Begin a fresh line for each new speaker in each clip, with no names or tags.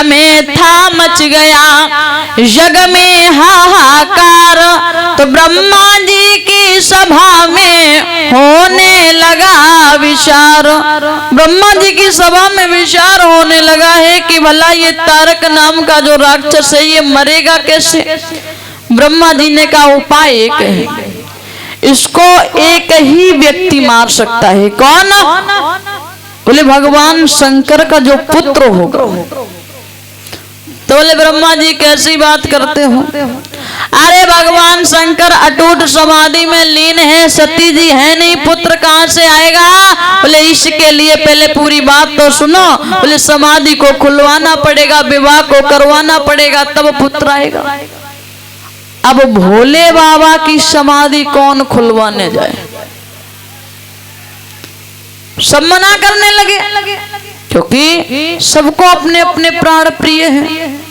समय था मच गया जग में हाहाकार। तो ब्रह्मा जी की सभा में होने लगा विचार। ब्रह्मा जी की सभा में विचार होने लगा है कि भला ये तारक नाम का जो राक्षस है ये मरेगा कैसे। ब्रह्मा जी ने कहा उपाय एक है, इसको एक ही व्यक्ति मार सकता है। कौन? बोले भगवान शंकर का जो पुत्र होगा। तो बोले ब्रह्मा जी कैसी बात करते हो? अरे भगवान शंकर अटूट समाधि में लीन है, सती जी है नहीं, पुत्र कहाँ से आएगा? बोले इसके लिए पहले पूरी बात तो सुनो। बोले समाधि को खुलवाना पड़ेगा, विवाह को करवाना पड़ेगा, तब पुत्र आएगा। अब भोले बाबा की समाधि कौन खुलवाने जाए? सब मना करने लगे, क्योंकि सबको अपने अपने प्राण प्रिय हैं।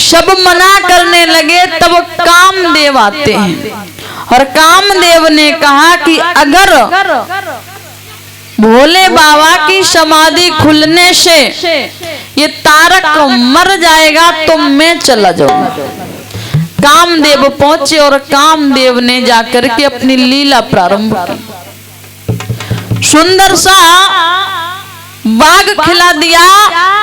सब मना करने लगे, तब कामदेव आते हैं और कामदेव ने कहा कि अगर भोले बाबा की समाधि खुलने से ये तारक मर जाएगा तो मैं चला जाऊंगा। कामदेव पहुंचे और कामदेव ने जाकर के अपनी लीला प्रारंभ की। सुंदर सा बाग खिला दिया,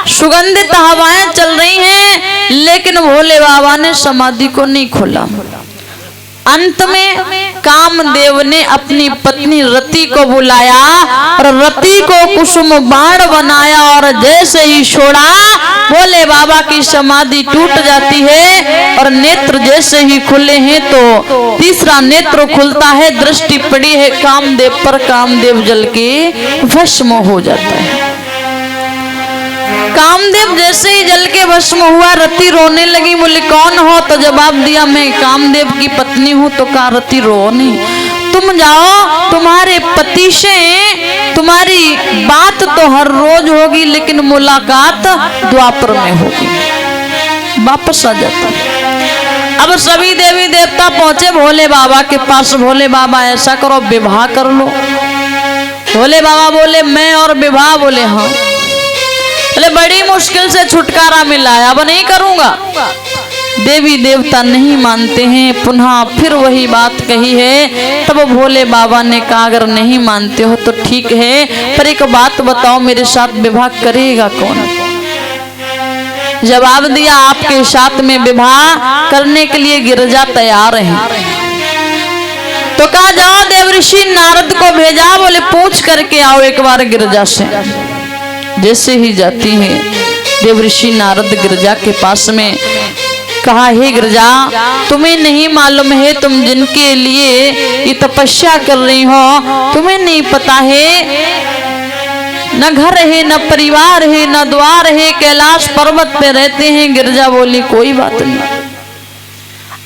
सुगंधित हवाएं चल रही हैं, लेकिन भोले बाबा ने समाधि को नहीं खोला। अंत में कामदेव ने अपनी पत्नी रति को बुलाया और रति को कुसुम बाण बनाया और जैसे ही छोड़ा भोले बाबा की समाधि टूट जाती है और नेत्र जैसे ही खुले हैं तो तीसरा नेत्र खुलता है। दृष्टि पड़ी है कामदेव पर, कामदेव जल के भस्म हो जाता है। कामदेव जैसे ही जल के भस्म हुआ, रति रोने लगी। बोले कौन हो? तो जवाब दिया मैं कामदेव की पत्नी हूँ। तो कहा रति रो नहीं, तुम जाओ, तुम्हारे पति से तुम्हारी बात तो हर रोज होगी लेकिन मुलाकात द्वापर में होगी। वापस आ जाता। अब सभी देवी देवता पहुंचे भोले बाबा के पास। भोले बाबा ऐसा करो विवाह कर लो। भोले बाबा बोले मैं और विवाह? बोले हाँ। बोले बड़ी मुश्किल से छुटकारा मिला है, अब नहीं करूंगा। देवी देवता नहीं मानते हैं, पुनः फिर वही बात कही है। तब भोले बाबा ने कहा अगर नहीं मानते हो तो ठीक है, पर एक बात बताओ मेरे साथ विवाह करेगा कौन? जवाब दिया आपके साथ में विवाह करने के लिए गिरजा तैयार है। तो कहा जाओ देवऋषि नारद को भेजा। बोले पूछ करके आओ एक बार गिरजा से। जैसे ही जाती है देवऋषि नारद गिरजा के पास में, कहा हे गिरजा तुम्हें नहीं मालूम है तुम जिनके लिए ये तपस्या कर रही हो, तुम्हें नहीं पता है न घर है न परिवार है न द्वार है, कैलाश पर्वत पे रहते हैं। गिरजा बोली कोई बात नहीं,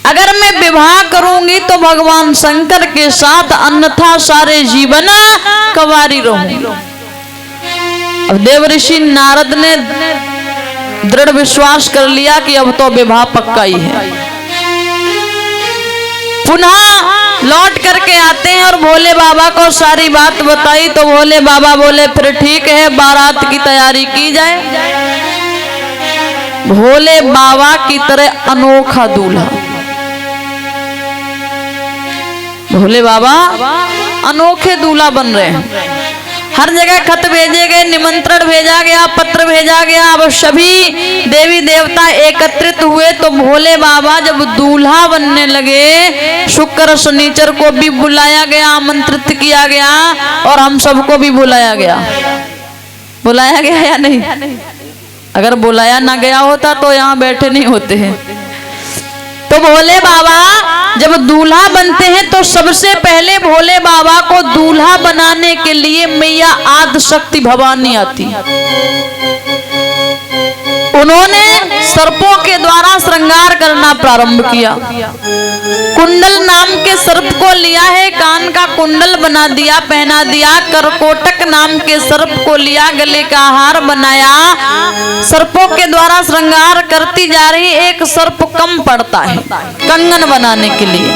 अगर मैं विवाह करूंगी तो भगवान शंकर के साथ, अन्यथा सारे जीवन कंवारी रहूंगी। अब देवऋषि नारद ने दृढ़ विश्वास कर लिया कि अब तो विवाह पक्का ही है। पुनः लौट करके आते हैं और भोले बाबा को सारी बात बताई। तो भोले बाबा बोले फिर ठीक है, बारात की तैयारी की जाए। भोले बाबा की तरह अनोखा दूल्हा, भोले बाबा अनोखे दूल्हा बन रहे हैं। हर जगह खत भेजे गए, निमंत्रण भेजा गया, पत्र भेजा गया। अब सभी देवी देवता एकत्रित हुए तो भोले बाबा जब दूल्हा बनने लगे, शुक्र शनिचर को भी बुलाया गया, आमंत्रित किया गया और हम सबको भी बुलाया गया। बुलाया गया या नहीं? अगर बुलाया ना गया होता तो यहाँ बैठे नहीं होते हैं। तो भोले बाबा जब दूल्हा बनते हैं तो सबसे पहले भोले बाबा को दूल्हा बनाने के लिए मैया आदिशक्ति भवानी आती। उन्होंने सर्पों के द्वारा श्रृंगार करना प्रारंभ किया। कुंडल नाम के सर्प को लिया है, कान का कुंडल बना दिया, पहना दिया। करकोटक नाम के सर्प को लिया, गले का हार बनाया। सर्पों के द्वारा श्रृंगार करती जा रही। एक सर्प कम पड़ता है कंगन बनाने के लिए।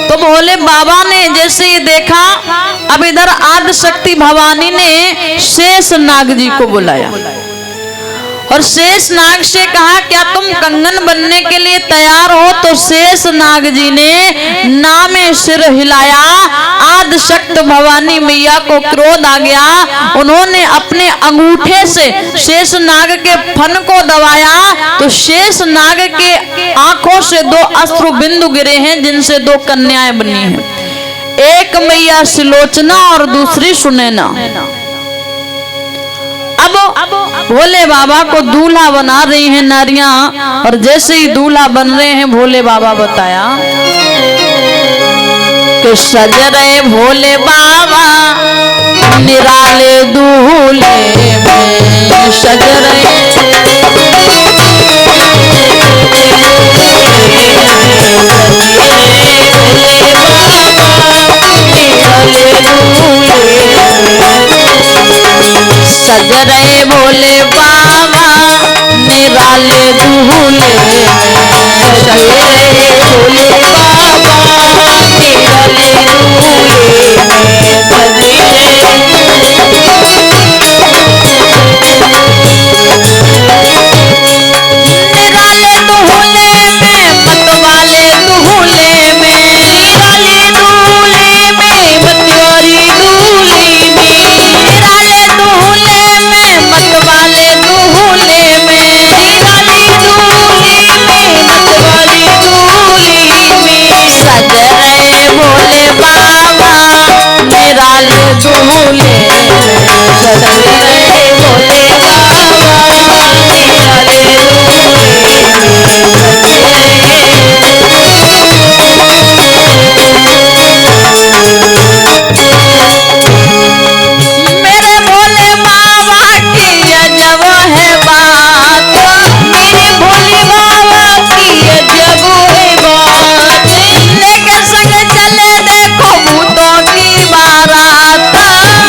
तो भोले बाबा ने जैसे ये देखा, अब इधर आदिशक्ति भवानी ने शेष नाग जी को बुलाया। और शेष नाग से कहा क्या तुम कंगन बनने के लिए तैयार हो? तो शेष नाग जी ने नामे सिर हिलाया। आदि शक्ति भवानी मैया को क्रोध आ गया। उन्होंने अपने अंगूठे से शेष नाग के फन को दबाया तो शेष नाग के आंखों से 2 अश्रु बिंदु गिरे हैं जिनसे 2 कन्याएं बनी हैं। एक मैया सुलोचना और दूसरी सुनैना। अब भोले बाबा को दूल्हा बना रही हैं नारियां और जैसे ही दूल्हा बन रहे हैं भोले बाबा बताया कि सज रहे भोले बाबा निराले दूल्हे में सज रहे सज रहे भोले बाबा निराले दूल्हे सज रहे भोले बाबा निराले दूल्हे निराले दूल्हे में मतवाले दूल्हे में निराले दूल्हे में मतवारी दूल्हे में निराले दूल्हे में मतवाले दूल्हे में निराले दूल्हे में मतवाली दूल्हे में सज रहे भोले बाबा निराले दूल्हे सज रहे भोले बाबा निराले मेरे भोले बाबा की अजब है बात। मेरे भोले बाबा की अजब है बात। लेके संग चले देखो भूतों की बारात।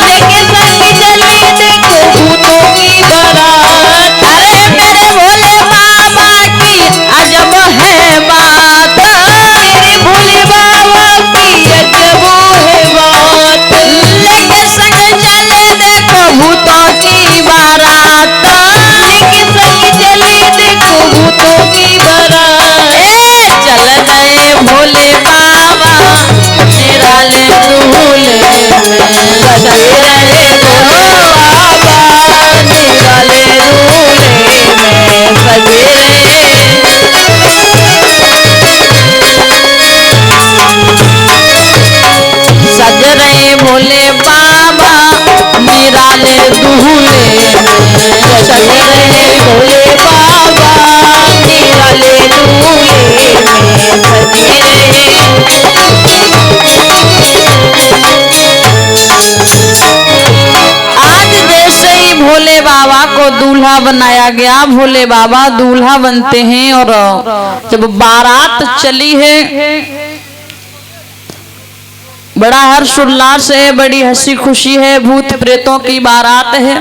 लेके संग चले देखो भूतों की बारात। अरे मेरे भोले बाबा की अजब है बात। मेरे भोले बाबा की अजब है बात। लेके संग चले देखो भूतों की बारात। लेके संग चले देखो भूतों की बारात। चल गए भोले बाबा निराले दूल्हे में सज रहे भोले बाबा निराले दूल्हे में सज रहे सज रहे भोले बाबा निराले दूल्हे में सज रहे भोले बाबा निराले दूल्हे में सज रहे। आज जैसे ही भोले बाबा को दूल्हा बनाया गया, भोले बाबा दूल्हा बनते हैं और जब बारात चली है बड़ा हर्ष उल्लास है, बड़ी हंसी खुशी है, भूत प्रेतों की बारात है।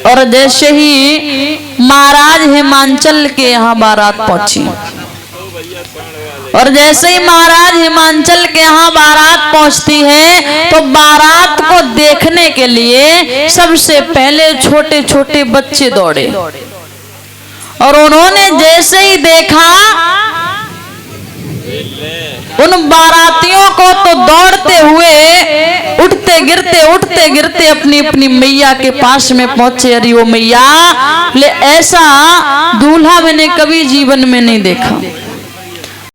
और जैसे ही महाराज हिमांचल के यहाँ बारात पहुंची और जैसे ही महाराज हिमांचल के यहाँ बारात पहुंचती है तो बारात को देखने के लिए सबसे पहले छोटे छोटे बच्चे दौड़े और उन्होंने जैसे ही देखा उन बारातियों को तो दौड़ते हुए उठते गिरते अपनी अपनी मैया के पास में पहुंचे। अरे वो मैया, ले ऐसा दूल्हा मैंने कभी जीवन में नहीं देखा।